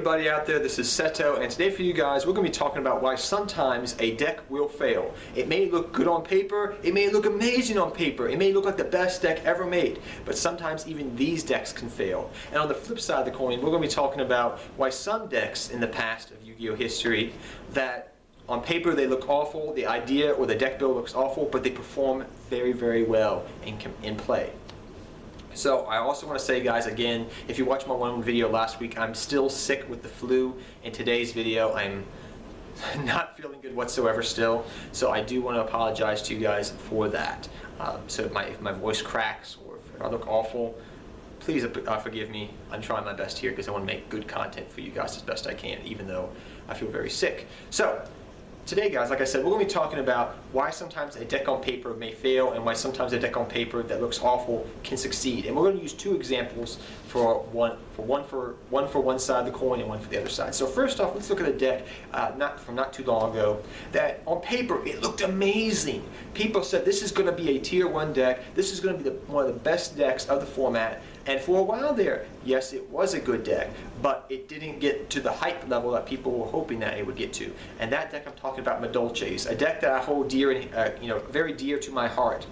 everybody out there, this is Seto, and today for you guys we're going to be talking about why sometimes a deck will fail. It may look good on paper, it may look amazing on paper, it may look like the best deck ever made, but sometimes even these decks can fail. And on the flip side of the coin, we're going to be talking about why some decks in the past of Yu-Gi-Oh history that on paper they look awful, the idea or the deck build looks awful, but they perform very, very well in play. So I also want to say, guys, again, if you watched my one video last week, I'm still sick with the flu. In today's video, I'm not feeling good whatsoever still. So I do want to apologize to you guys for that. So if my voice cracks or if I look awful, please forgive me. I'm trying my best here because I want to make good content for you guys as best I can, even though I feel very sick. So today, guys, like I said, we're going to be talking about why sometimes a deck on paper may fail and why sometimes a deck on paper that looks awful can succeed. And we're going to use two examples for one side of the coin and one for the other side. So first off, let's look at a deck not too long ago that on paper it looked amazing. People said this is going to be a tier 1 deck. This is going to be one of the best decks of the format. And for a while there, yes, it was a good deck, but it didn't get to the hype level that people were hoping that it would get to. And that deck I'm talking about, Madolche's, a deck that I hold dear and very dear to my heart.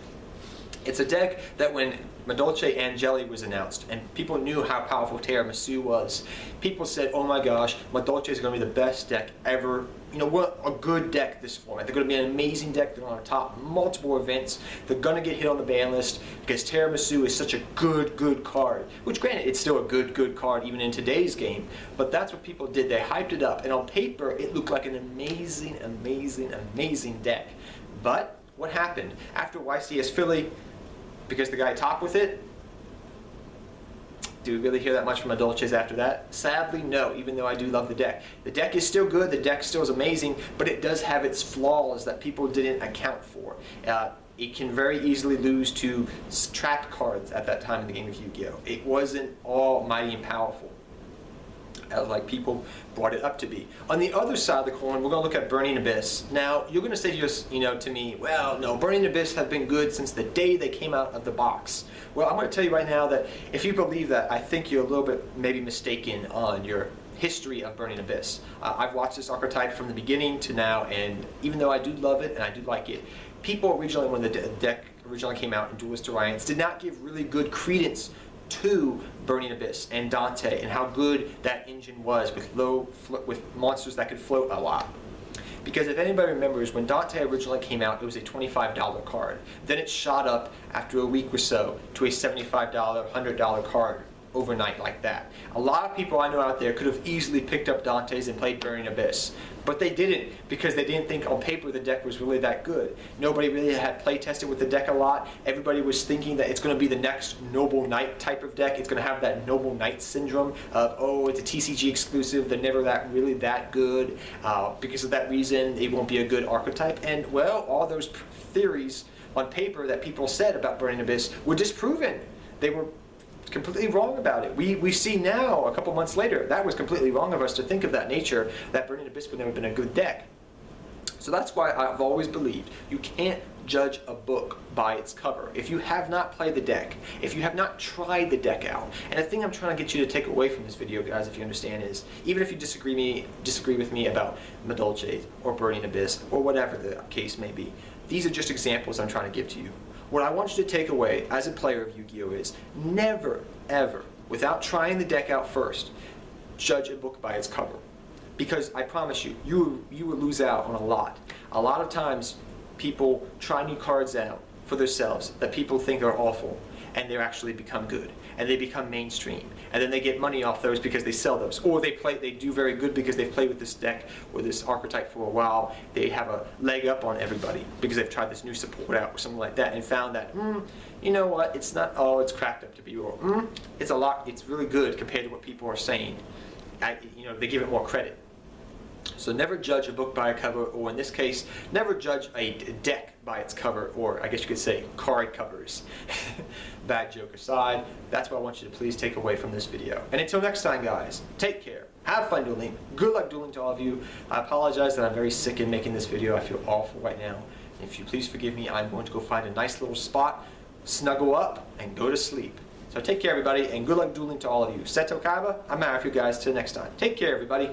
It's a deck that when Madolche Angeli was announced and people knew how powerful Tiramisu was, people said, oh my gosh, Madolche is going to be the best deck ever. You know, what a good deck this format. They're going to be an amazing deck. They're on top multiple events. They're going to get hit on the ban list because Tiramisu is such a good card. Which, granted, it's still a good card even in today's game. But that's what people did. They hyped it up. And on paper, it looked like an amazing deck. But what happened? After YCS Philly, because the guy topped with it, do we really hear that much from Madolche's after that? Sadly, no, even though I do love the deck. The deck is still good, the deck still is amazing, but it does have its flaws that people didn't account for. It can very easily lose to trapped cards at that time in the game of Yu-Gi-Oh! It wasn't almighty and powerful as like people brought it up to be. On the other side of the coin, we're going to look at Burning Abyss. Now, you're going to say to me, well, no, Burning Abyss have been good since the day they came out of the box. Well, I'm going to tell you right now that if you believe that, I think you're a little bit maybe mistaken on your history of Burning Abyss. I've watched this archetype from the beginning to now, and even though I do love it and I do like it, people originally, when the deck originally came out in Duelist Alliance, did not give really good credence to Burning Abyss and Dante and how good that engine was with monsters that could float a lot. Because if anybody remembers, when Dante originally came out, it was a $25 card. Then it shot up after a week or so to a $75, $100 card overnight like that. A lot of people I know out there could have easily picked up Dante's and played Burning Abyss, but they didn't because they didn't think on paper the deck was really that good. Nobody really had play tested with the deck a lot. Everybody was thinking that it's going to be the next Noble Knight type of deck. It's going to have that Noble Knight syndrome of, oh, it's a TCG exclusive, they're never really that good. Because of that reason, it won't be a good archetype. And well, all those theories on paper that people said about Burning Abyss were disproven. They were completely wrong about it. We see now, a couple months later, that was completely wrong of us to think of that nature, that Burning Abyss would never been a good deck. So that's why I've always believed you can't judge a book by its cover. If you have not played the deck, if you have not tried the deck out, and the thing I'm trying to get you to take away from this video, guys, if you understand, is even if you disagree with me about Madolche or Burning Abyss or whatever the case may be, these are just examples I'm trying to give to you. What I want you to take away as a player of Yu-Gi-Oh! Is never, ever, without trying the deck out first, judge a book by its cover. Because I promise you, you will lose out on a lot. A lot of times, people try new cards out for themselves that people think are awful, and they actually become good, and they become mainstream, and then they get money off those because they sell those, or they do very good because they've played with this deck or this archetype for a while. They have a leg up on everybody because they've tried this new support out or something like that and found that, you know what, it's not all it's cracked up to be, or it's really good compared to what people are saying. They give it more credit. So never judge a book by a cover, or in this case, never judge a deck by its cover, or I guess you could say card covers. Bad joke aside, that's what I want you to please take away from this video. And until next time, guys, take care. Have fun dueling. Good luck dueling to all of you. I apologize that I'm very sick in making this video. I feel awful right now. And if you please forgive me, I'm going to go find a nice little spot, snuggle up, and go to sleep. So take care, everybody, and good luck dueling to all of you. Seto Kaiba, I'm out of you guys. Till next time. Take care, everybody.